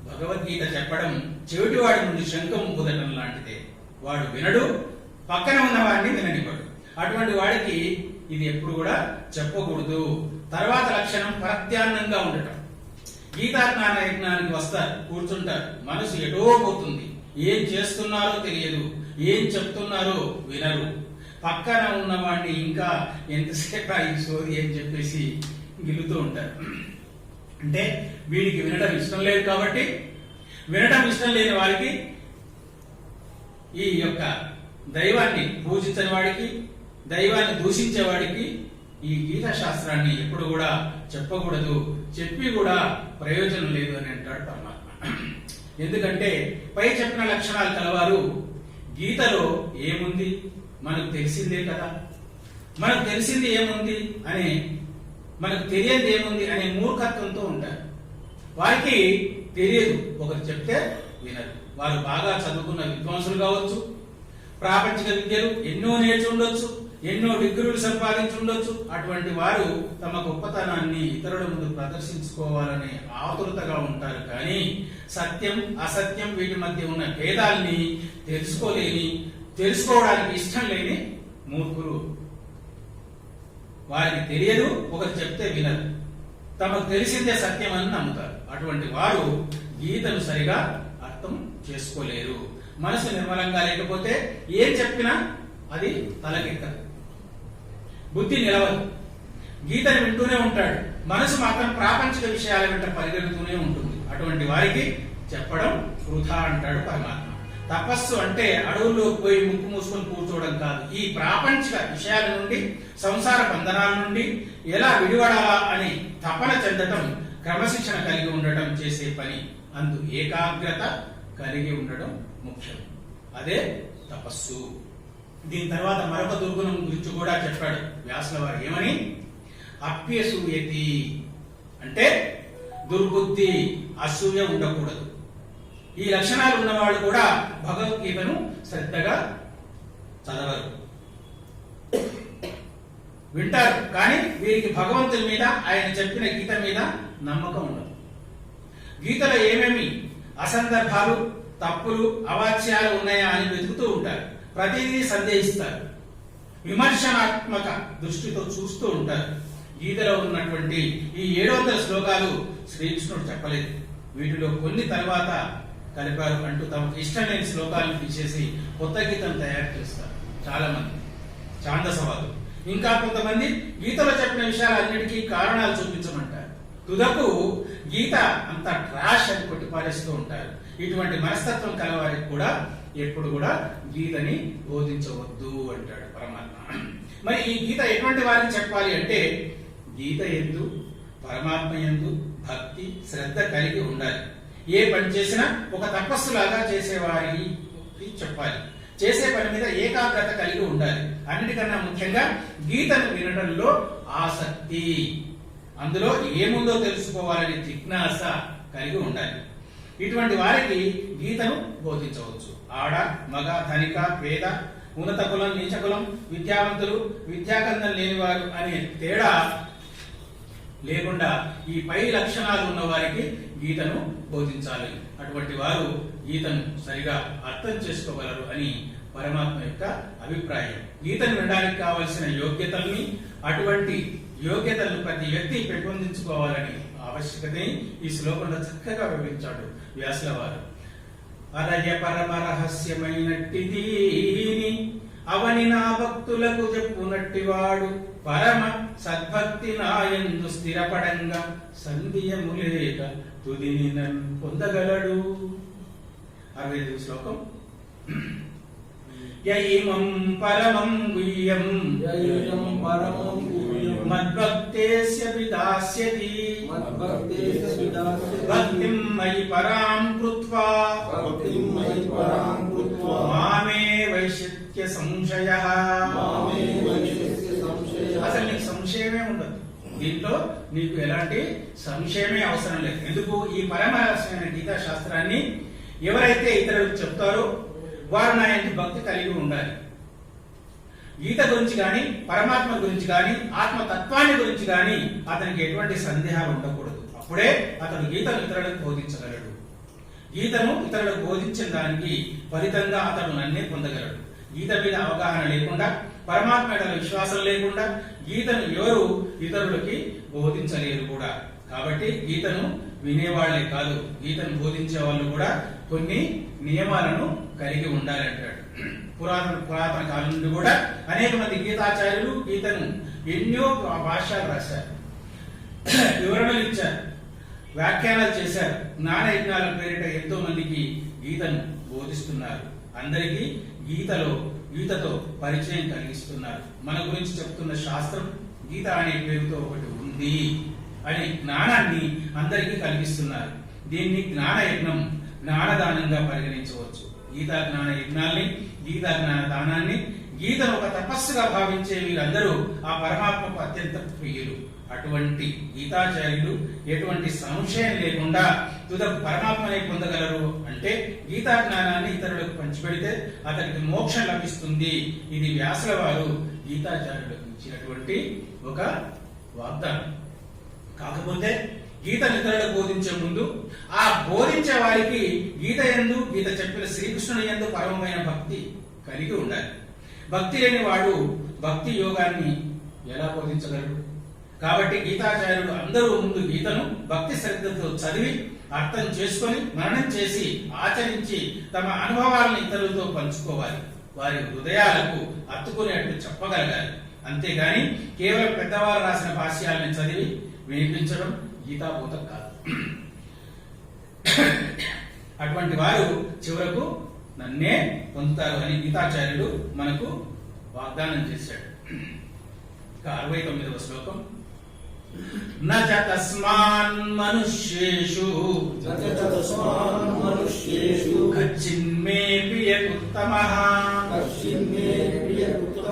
భగవద్గీత చెప్పడం చెవిటివాడి నుండి శంఖం కుదటం లాంటిదే. వాడు వినడు, పక్కన ఉన్న వాడిని విననివ్వడు. అటువంటి వాడికి ఇది ఎప్పుడు కూడా చెప్పకూడదు. తర్వాత లక్షణం పరధ్యాన్నంగా ఉండటం. గీతాజ్ఞాన యజ్ఞానికి వస్తారు, కూర్చుంటారు, మనసు ఎటో పోతుంది, ఏం చేస్తున్నారో తెలియదు, ఏం చెప్తున్నారో వినరు. పక్కన ఉన్నవాడిని ఇంకా ఎంతసేపు ఈ సోది అని చెప్పేసి గిలుతూ ఉంటారు. అంటే వీడికి వినడం ఇష్టం లేదు కాబట్టి, వినడం ఇష్టం లేని వారికి, ఈ యొక్క దైవాన్ని పూజించని వాడికి, దైవాన్ని దూషించే వాడికి ఈ గీతా శాస్త్రాన్ని ఎప్పుడు కూడా చెప్పకూడదు, చెప్పి కూడా ప్రయోజనం లేదు అని అంటాడు పరమాత్మ. ఎందుకంటే పై చెప్పిన లక్షణాలు కలవారు గీతలో ఏముంది మనకు తెలిసిందే కదా, మనకు తెలిసింది ఏముంది అనే, మనకు తెలియదు ఏముంది అనే మూర్ఖత్వంతో ఉంటారు. వారికి తెలియదు, ఒకరు చెప్తే వినరు. వారు బాగా చదువుకున్న విద్వాంసులు కావచ్చు, ప్రాపంచిక విద్యలు ఎన్నో నేర్చి ఉండొచ్చు, ఎన్నో డిగ్రీలు సంపాదించి ఉండొచ్చు. అటువంటి వారు తమ గొప్పతనాన్ని ఇతరుల ముందు ప్రదర్శించుకోవాలనే ఆతురతగా ఉంటారు. కానీ సత్యం అసత్యం వీటి మధ్య ఉన్న భేదాల్ని తెలుసుకోవడానికి ఇష్టం లేని మూర్ఖులు. వారికి తెలియదు, ఒకరు చెప్తే వినరు, తమకు తెలిసిందే సత్యం అని నమ్ముతారు. అటువంటి వారు గీతను సరిగా అర్థం చేసుకోలేరు. మనసు నిర్మలంగా లేకపోతే ఏం చెప్పినా అది తలకెక్కదు, బుద్ధి నిలవదు. గీతను వింటూనే ఉంటాడు, మనసు మాత్రం ప్రాపంచిక విషయాల వెంట పరిగెడుతూనే ఉంటుంది. అటువంటి వారికి చెప్పడం వృధా అంటాడు పరమాత్మ. తపస్సు అంటే అడవుల్లో పోయి ముక్కు మూసుకొని కూర్చోవడం కాదు. ఈ ప్రాపంచిక విషయాల నుండి, సంసార బంధనాల నుండి ఎలా విడివడాలా అని తపన చెందటం, క్రమశిక్షణ కలిగి ఉండటం చేసే పని. అందు ఏకాగ్రత కలిగి ఉండడం ముఖ్యం, అదే తపస్సు. దీని తర్వాత మరొక దుర్గుణం గురించి కూడా చెప్పాడు వ్యాసుల వారు. ఏమని? అప్యసూయతి అంటే దుర్బుద్ధి, అసూయ ఉండకూడదు. ఈ లక్షణాలు ఉన్నవాళ్ళు కూడా భగవద్గీతను శ్రద్ధగా చదవరు, వింటారు, కానీ వీరికి భగవంతుని మీద, ఆయన చెప్పిన గీత మీద నమ్మకం ఉండదు. గీతలో ఏమేమి అసందర్భాలు, తప్పులు, అవాచ్యాలు ఉన్నాయా అని వెతుకుతూ ఉంటారు. ప్రతిదీ సందేహిస్తారు, విమర్శనాత్మక దృష్టితో చూస్తూ ఉంటారు. గీతలో ఉన్నటువంటి ఈ 700 శ్లోకాలు శ్రీకృష్ణుడు చెప్పలేదు, వీటిలో కొన్ని తర్వాత కలిపారు అంటూ తమకు ఇష్టం లేని శ్లోకాలను తీసేసి కొత్త గీతను తయారు చేస్తారు చాలా మంది ఛాందసవాదులు. ఇంకా కొంతమంది గీతలో చెప్పిన విషయాలన్నిటికీ కారణాలు చూపించమంటారు. తుదకు గీత అంత ట్రాష్ అని కొట్టిపారేస్తూ ఉంటారు. ఇటువంటి మనస్తత్వం కలవారికి కూడా ఎప్పుడు కూడా గీతని బోధించవద్దు అంటాడు పరమాత్మ. మరి ఈ గీత ఎటువంటి వారిని చెప్పాలి అంటే గీత యందు పరమాత్మ యందు భక్తి శ్రద్ధ కలిగి ఉండాలి. ఏ పని చేసినా ఒక తపస్సులాగా చేసేవారికి చెప్పాలి. చేసే పని మీద ఏకాగ్రత కలిగి ఉండాలి. అన్నిటికన్నా ముఖ్యంగా గీతను వినడంలో ఆసక్తి, అందులో ఏముందో తెలుసుకోవాలని జిజ్ఞాస కలిగి ఉండాలి. ఇటువంటి వారికి గీతను బోధించవచ్చు. ఆడ మగ ధనిక పేద ఉన్నత కులం నీచ కులం విద్యావంతులు విద్యాకందం లేనివారు అనే తేడా లేకుండా ఈ పై లక్షణాలు ఉన్న వారికి గీతను బోధించాలి. అటువంటి వారు గీతను సరిగా అర్థం చేసుకోగలరు అని పరమాత్మ యొక్క అభిప్రాయం. గీతను వినడానికి కావలసిన యోగ్యతల్ని, అటువంటి యోగ్యతలను ప్రతి వ్యక్తి పెంపొందించుకోవాలని ఆవశ్యకతని ఈ శ్లోకంలో చక్కగా వివరించాడు వ్యాసుల వారు. అరయ పరమ రహస్యమైనట్టిది అవని నా భక్తులకు చెప్పునట్టివాడు పరమ సద్భక్తి నాయందు స్థిరపడంగా సంధియము లేక తుదిని పొందగలడు. 65వ శ్లోకం. యైమం పరమం గుహ్యం మద్భక్తేస్య విదాస్యతి భక్తిం మయి పరాం కృత్వా మామే వైశిత్య సంశయః. అసలు నీకు సంశయమే ఉండదు, దీంట్లో నీకు ఎలాంటి సంశయమే అవసరం లేదు. ఎందుకు? ఈ పరమ రహస్యమైన గీతా శాస్త్రాన్ని ఎవరైతే ఇతరులకు చెప్తారో వారు నా యొక్క భక్తి కలిగి ఉండాలి. గీత గురించి గాని పరమాత్మ గురించి గాని ఆత్మతత్వాన్ని గురించి గాని అతనికి ఎటువంటి సందేహాలు ఉండకూడదు. అప్పుడే అతను గీతను ఇతరులకు బోధించగలడు. గీతను ఇతరులకు బోధించిన దానికి ఫలితంగా అతను నన్నే పొందగలడు. గీత మీద అవగాహన లేకుండా పరమాత్మ మీద విశ్వాసం లేకుండా గీతను ఎవరు ఇతరులకి బోధించలేరు కూడా. కాబట్టి గీతను వినేవాళ్లే కాదు, గీతను బోధించే వాళ్ళు కూడా కొన్ని నియమాలను కలిగి ఉండాలంటాడు. పురాతన కాలం నుండి కూడా అనేక మంది గీతాచార్యులు గీతను ఎన్నో భాష్యాలు రాశారు, వివరణలు ఇచ్చారు, వ్యాఖ్యానాలు చేశారు. జ్ఞాన యజ్ఞాల పేరిట ఎంతో మందికి గీతను బోధిస్తున్నారు. అందరికీ గీతతో పరిచయం కలిగిస్తున్నారు. మన గురించి చెప్తున్న శాస్త్రం గీత అనే పేరుతో ఒకటి ఉంది అనే జ్ఞానాన్ని అందరికీ కలిగిస్తున్నారు. దీన్ని జ్ఞాన యజ్ఞం, జ్ఞానదానంగా పరిగణించవచ్చు. గీతా జ్ఞాన యజ్ఞాల్ని, గీతా జ్ఞాన దానాన్ని, గీతను ఒక తపస్సుగా భావించే వీరందరూ ఆ పరమాత్మకు అత్యంత ప్రియులు. అటువంటి గీతాచార్యులు ఎటువంటి సంశయం లేకుండా తుదకు పరమాత్మని పొందగలరు. అంటే గీతా జ్ఞానాన్ని ఇతరులకు పంచిపెడితే అతనికి మోక్షం లభిస్తుంది. ఇది వ్యాసుల వారు గీతాచార్యులకు ఇచ్చినటువంటి ఒక వాగ్దానం. కాకపోతే గీతను ఇతరులకు బోధించే ముందు ఆ బోధించే వారికి గీత యందు, గీత చెప్పిన శ్రీకృష్ణుని యందు పరమమైన భక్తి కలిగి ఉండాలి. భక్తి లేని వాడు భక్తి యోగాన్ని ఎలా బోధించగలడు? కాబట్టి గీతాచార్యులు అందరూ ముందు గీతను భక్తి శ్రద్ధతో చదివి అర్థం చేసుకొని మననం చేసి ఆచరించి తమ అనుభవాలను ఇతరులతో పంచుకోవాలి. వారి హృదయాలకు హత్తుకునేట్లు చెప్పగలగాలి. అంతేగాని కేవలం పెద్దవారు రాసిన భాష్యాలను చదివి వినిపించడం గీతాబోధం కాదు. అటువంటి వారు చివరకు నన్నే పొందుతారు అని గీతాచార్యుడు మనకు వాగ్దానం చేశాడు. 69వ శ్లోకం. నచ తస్మాన్ మనుష్యేషు కచ్చిన్మే ప్రియకుత్తమః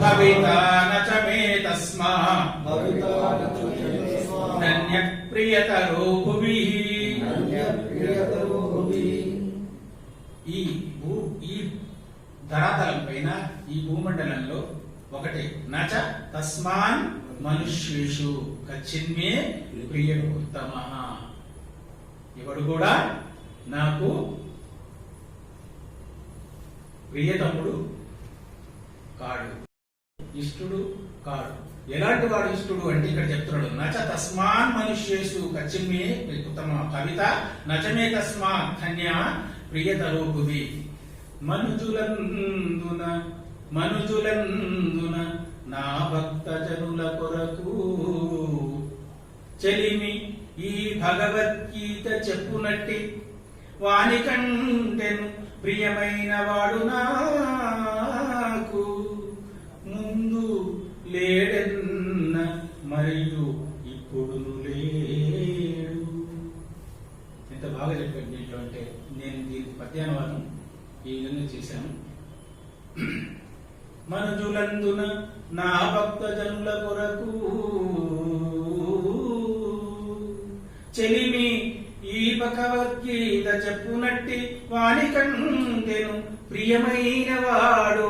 భవితా నచ మే తస్మా నన్య ప్రియతరో భువి. ఈ ధరాతలం పైన, ఈ భూమండలంలో ఒకటి నచ తస్మాన్ మనుష్యేషు కచ్చిన్మే ప్రియకుత్తమః. ఎవడు కూడా నాకు ప్రియతముడు కాడు, ఇష్టుడు కాడు. ఎలాంటి వాడు ఇష్టుడు అంటే ఇక్కడ చెప్తున్నాడు, నచ తస్మాన్ మనుష్యేషు కచ్చిన్మే ప్రియకుత్తమః కవిత నచమే తస్మాత్ ధన్య ప్రియతరో భువి. మనుజులందున నా భక్త జనుల కొరకు చెలిమి ఈ భగవద్గీత చెప్పునట్టి వాని కంటెను ప్రియమైన వాడు నాకు ముందు లేడన్న మరియు ఇప్పుడు లేడు. ఎంత బాగా చెప్పాడు దీంట్లో అంటే, నేను దీనికి పద్యానువాదం ఈ విధంగా చేశాను. మనుజులందున నా భక్త జనుల కొరకు చెలిమి ఈ భగవద్గీత చెప్పునట్టి వాని కంటెను ప్రియమైన వాడు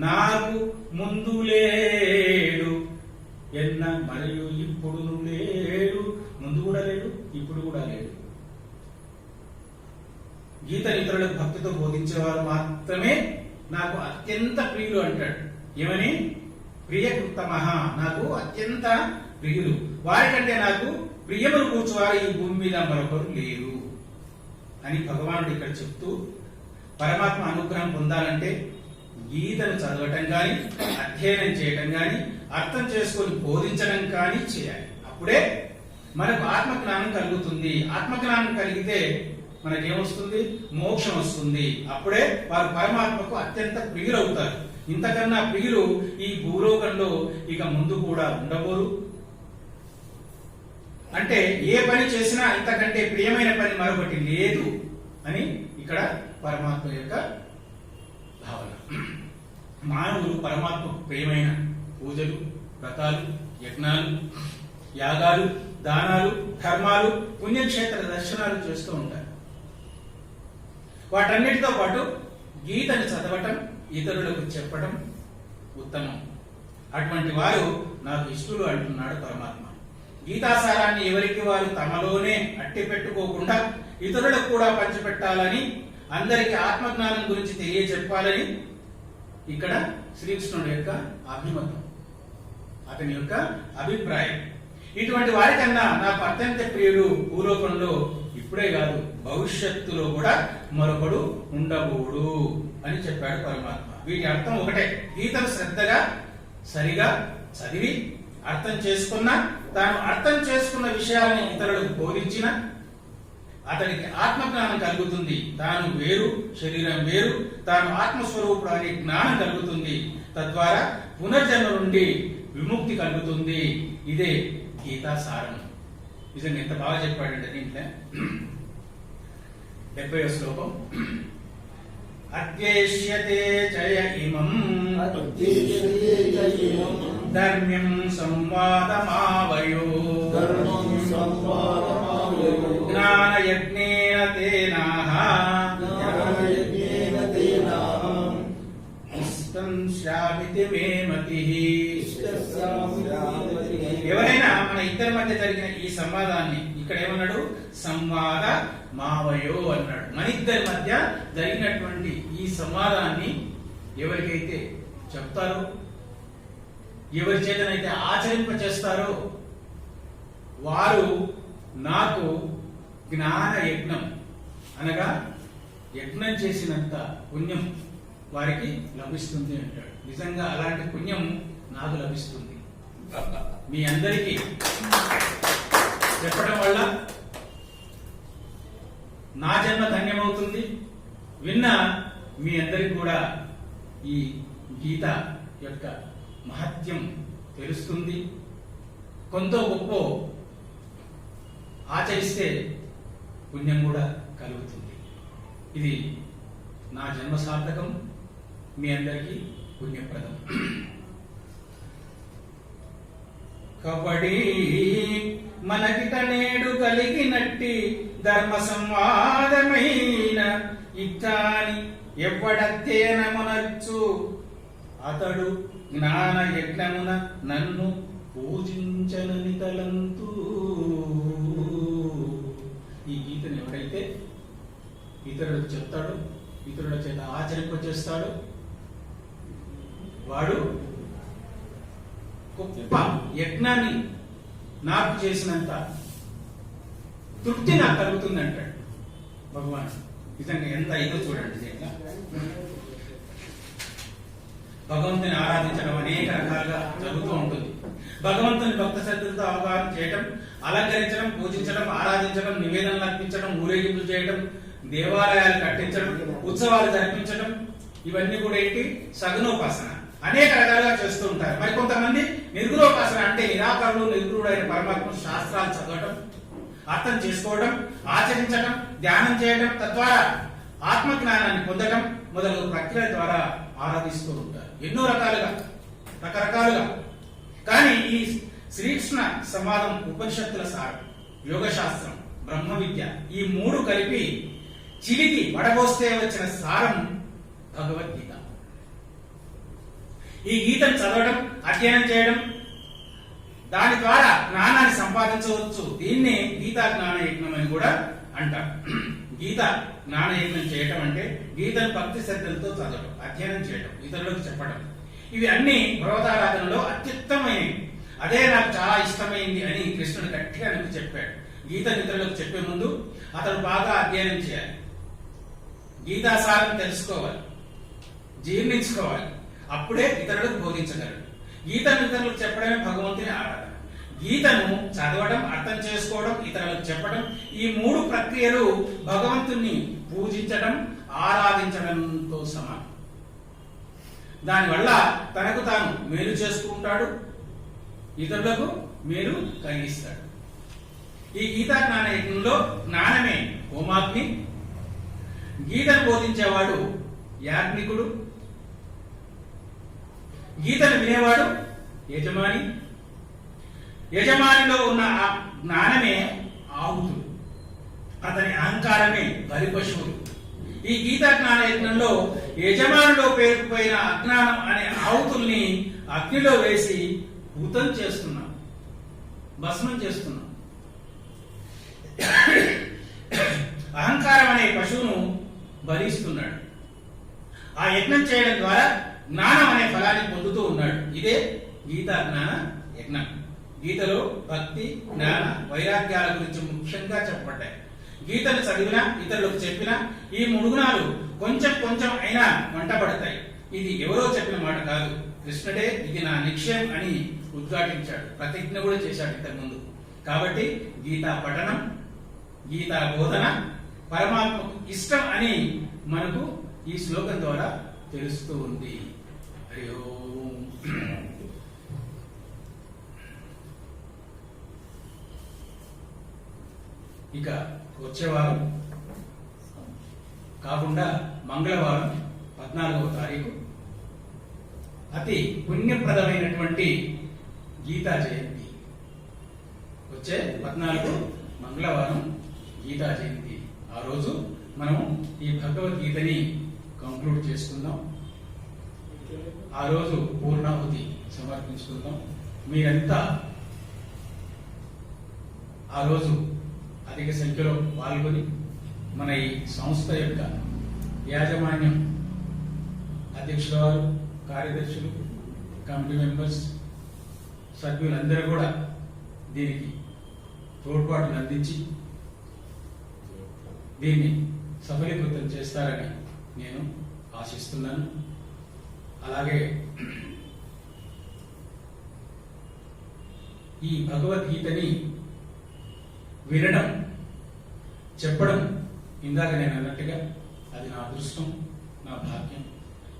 నాకు ముందు లేడు ఎన్న మరియు ఇప్పుడు లేడు. ముందు కూడా లేడు, ఇప్పుడు కూడా లేడు. గీత ఇతరులకు భక్తితో బోధించేవారు మాత్రమే నాకు అత్యంత ప్రియులు అంటాడు. ఏమని? ప్రియకృతమః, నాకు అత్యంత ప్రియులు. వారికంటే నాకు ప్రియములు కూర్చువారు ఈ భూమి మీద మరొకరు లేరు అని భగవానుడు ఇక్కడ చెప్తూ, పరమాత్మ అనుగ్రహం పొందాలంటే గీతను చదవటం కానీ, అధ్యయనం చేయటం కానీ, అర్థం చేసుకొని బోధించడం కానీ చేయాలి. అప్పుడే మనకు ఆత్మజ్ఞానం కలుగుతుంది. ఆత్మజ్ఞానం కలిగితే మనకేమొస్తుంది? మోక్షం వస్తుంది. అప్పుడే వారు పరమాత్మకు అత్యంత ప్రియులవుతారు. ఇంతకన్నా ప్రియులు ఈ భూలోకంలో ఇక ముందు కూడా ఉండబోరు. అంటే ఏ పని చేసినా ఇంతకంటే ప్రియమైన పని మరొకటి లేదు అని ఇక్కడ పరమాత్మ యొక్క భావన. మానవులు పరమాత్మకు ప్రియమైన పూజలు, వ్రతాలు, యజ్ఞాలు, యాగాలు, దానాలు, ధర్మాలు, పుణ్యక్షేత్ర దర్శనాలు చేస్తూ ఉంటారు. వాటన్నిటితో పాటు గీతను చదవటం, ఇతరులకు చెప్పడం ఉత్తమం. అటువంటి వారు నాకు ఇష్టలు అంటున్నాడు పరమాత్మ. గీతాసారాన్ని ఎవరికి వారు తమలోనే అట్టి పెట్టుకోకుండా ఇతరులకు కూడా పంచిపెట్టాలని, అందరికి ఆత్మజ్ఞానం గురించి తెలియజెప్పాలని ఇక్కడ శ్రీకృష్ణుడి యొక్క అభిమతం, అతని యొక్క అభిప్రాయం. ఇటువంటి వారికన్నా నాకు అత్యంత ప్రియుడు భూలోకంలో ఇప్పుడే కాదు భవిష్యత్తులో కూడా మరొకడు ఉండబోడు అని చెప్పాడు పరమాత్మ. వీటి అర్థం ఒకటే. గీతను శ్రద్ధగా సరిగా చదివి అర్థం చేసుకున్న, తాను అర్థం చేసుకున్న విషయాలని ఇతరులకు బోధించిన అతనికి ఆత్మజ్ఞానం కలుగుతుంది. తాను వేరు, శరీరం వేరు, తాను ఆత్మస్వరూపుడు అనే జ్ఞానం కలుగుతుంది. తద్వారా పునర్జన్మ నుండి విముక్తి కలుగుతుంది. ఇదే గీతా సారం. నిజంగా ఎంత బాగా చెప్పాడంటే దీంట్లో 70వ శ్లోకం. అద్వేష్యతే చయ ఇమం ధర్మ్యం సంవాదమావయో జ్ఞానయజ్ఞేన తేనాః ఇష్టం శ్యామితి మే మతిః. ఎవరైనా మన ఇద్దరి మధ్య జరిగిన ఈ సంవాదాన్ని ఇక్కడ ఏమన్నాడు? సంవాద మావయో అన్నాడు. మన ఇద్దరి మధ్య జరిగినటువంటి ఈ సంవాదాన్ని ఎవరికైతే చెప్తారో, ఎవరి చేతనైతే ఆచరింప చేస్తారో వారు నాకు జ్ఞాన యజ్ఞం అనగా యజ్ఞం చేసినంత పుణ్యం వారికి లభిస్తుంది అంటాడు. నిజంగా అలాంటి పుణ్యం నాకు లభిస్తుంది. మీ అందరికీ చెప్పడం వల్ల నా జన్మ ధన్యమవుతుంది. విన్న మీ అందరికి కూడా ఈ గీత యొక్క మహత్యం తెలుస్తుంది. కొంత గొప్ప ఆచరిస్తే పుణ్యం కూడా కలుగుతుంది. ఇది నా జన్మ సార్థకం, మీ అందరికీ పుణ్యప్రదం. కబడి మనకిట నేడు కలిగినట్టి ధర్మ సంవాదమైన ఇట్టాని ఎవ్వడధ్యయనమునర్చు అతడు జ్ఞాన యజ్ఞమున నన్ను పూజించనని తలంతు. ఈ గీతను ఎవడైతే ఇతరులకు చెప్తాడో, ఇతరుల చేత ఆచరింపచేస్తాడో వాడు గొప్ప యజ్ఞాన్ని నాకు చేసినంత తృప్తి నాకు కలుగుతుంది అంటాడు భగవాన్. నిజంగా ఎంత ఇదో చూడండి. భగవంతుని ఆరాధించడం అనేక రకాలుగా జరుగుతూ ఉంటుంది. భగవంతుని భక్త శ్రద్ధలతో అవగాహన చేయటం, అలంకరించడం, పూజించడం, ఆరాధించడం, నివేదనలు అర్పించడం, ఊరేగింపులు చేయడం, దేవాలయాలు కట్టించడం, ఉత్సవాలు జరిపించడం, ఇవన్నీ కూడా ఏంటి? సగుణోపాసన. అనేక రకాలుగా చేస్తూ ఉంటారు. మరి కొంతమంది నిర్గుణోపాసన అంటే నిరాకారుడు, నిర్గుణుడైన పరమాత్మ శాస్త్రాలు చదవడం, అర్థం చేసుకోవడం, ఆచరించడం, ధ్యానం చేయడం, తద్వారా ఆత్మజ్ఞానాన్ని పొందడం మొదలగు ప్రక్రియ ద్వారా ఆరాధిస్తూ ఉంటారు. ఎన్నో రకరకాలుగా. కానీ ఈ శ్రీకృష్ణ సంవాదం ఉపనిషత్తుల సారం, యోగ శాస్త్రం, బ్రహ్మ విద్య, ఈ మూడు కలిపి చిలికి వడబోస్తే వచ్చిన సారం భగవద్గీత. ఈ గీతను చదవడం, అధ్యయనం చేయడం, దాని ద్వారా జ్ఞానాన్ని సంపాదించవచ్చు. దీన్నే గీతా జ్ఞాన యజ్ఞం అని కూడా అంటారు. గీత జ్ఞాన యజ్ఞం చేయటం అంటే గీతను భక్తి శ్రద్ధలతో చదవడం, అధ్యయనం చేయడం, ఇతరులకు చెప్పడం. ఇవి అన్ని భగవదారాధనలో అత్యుత్తమైనవి. అదే నాకు చాలా ఇష్టమైంది అని కృష్ణుడు గట్టిగా నాకు చెప్పాడు. గీతను ఇతరులకు చెప్పే ముందు అతను బాగా అధ్యయనం చేయాలి, గీతాసారం తెలుసుకోవాలి, జీర్ణించుకోవాలి. అప్పుడే ఇతరులకు బోధించగలడు. గీతను ఇతరులకు చెప్పడమే భగవంతుని ఆరాధన. గీతను చదవడం, అర్థం చేసుకోవడం, ఇతరులకు చెప్పడం, ఈ మూడు ప్రక్రియలు భగవంతుని పూజించడం, ఆరాధించడంతో సమానం. దానివల్ల తనకు తాను మేలు చేసుకుంటాడు, ఇతరులకు మేలు కలిగిస్తాడు. ఈ గీతా జ్ఞాన యజ్ఞంలో జ్ఞానమే హోమాగ్ని, గీతను బోధించేవాడు యాజ్ఞికుడు, గీతను వినేవాడు యజమాని, యజమానిలో ఉన్న ఆ జ్ఞానమే ఆహుతుడు, అతని అహంకారమే బలి పశువులు. ఈ గీతా జ్ఞాన యజ్ఞంలో యజమానిలో పేరుకుపోయిన అజ్ఞానం అనే ఆహుతుల్ని అగ్నిలో వేసి భూతం చేస్తున్నాం, భస్మం చేస్తున్నాం. అహంకారం అనే పశువును బలిస్తున్నాడు. ఆ యజ్ఞం చేయడం ద్వారా జ్ఞానం అనే ఫలాన్ని పొందుతూ ఉన్నాడు. ఇదే గీతా జ్ఞాన యజ్ఞం. గీతలో భక్తి, జ్ఞాన, వైరాగ్యాల గురించి ముఖ్యంగా చెప్పబడ్డాయి. గీతను చదివినా, ఇతరులకు చెప్పినా ఈ మూడు గుణాలు కొంచెం అయినా వంటపడతాయి. ఇది ఎవరో చెప్పిన మాట కాదు, కృష్ణుడే ఇది నా నిశ్చయం అని ఉద్ఘాటించాడు, ప్రతిజ్ఞ కూడా చేశాడు ఇంతకు ముందు. కాబట్టి గీతా పఠనం, గీతా బోధన పరమాత్మకు ఇష్టం అని మనకు ఈ శ్లోకం ద్వారా తెలుస్తూ ఉంది. హరి ఓం. ఇక వచ్చే వారం కాకుండా మంగళవారం 14వ తారీఖు అతి పుణ్యప్రదమైనటువంటి గీతా జయంతి. వచ్చే 14 మంగళవారం గీతా జయంతి. ఆ రోజు మనం ఈ భగవద్గీతని కంక్లూడ్ చేసుకుందాం. ఆ రోజు పూర్ణాహుతి సమర్పించుకుందాం. మీరంతా ఆ రోజు అధిక సంఖ్యలో పాల్గొని మన ఈ సంస్థ యొక్క యాజమాన్యం, అధ్యక్షుల వారు, కార్యదర్శులు, కమిటీ మెంబర్స్, సభ్యులందరూ కూడా దీనికి తోడ్పాటును అందించి దీన్ని సఫలీకృతం చేస్తారని నేను ఆశిస్తున్నాను. అలాగే ఈ భగవద్గీతని వినడం, చెప్పడం, ఇందాక నేను అన్నట్టుగా అది నా అదృష్టం, నా భాగ్యం.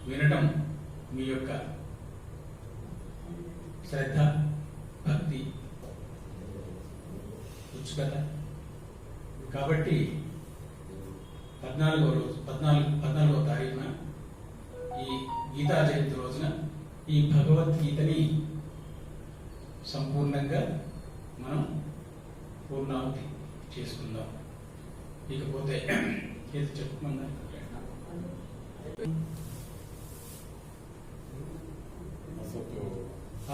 వినడం మీ యొక్క శ్రద్ధ, భక్తి, ఉత్సుకత. కాబట్టి 14వ తారీఖున ఈ గీతా జయంతి రోజున ఈ భగవద్గీతని సంపూర్ణంగా మనం పూర్ణాహుతి చేసుకుందాం. ఇకపోతే ఏది చెప్పుకున్నా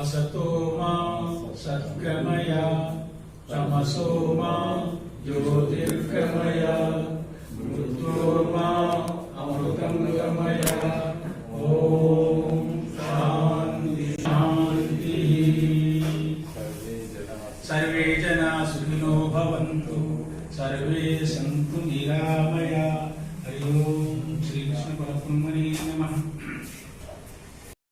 అసతో మా సద్గమయ తమసో మా జ్యోతిర్గమయ మృత్యోర్మా అమృతం గమయ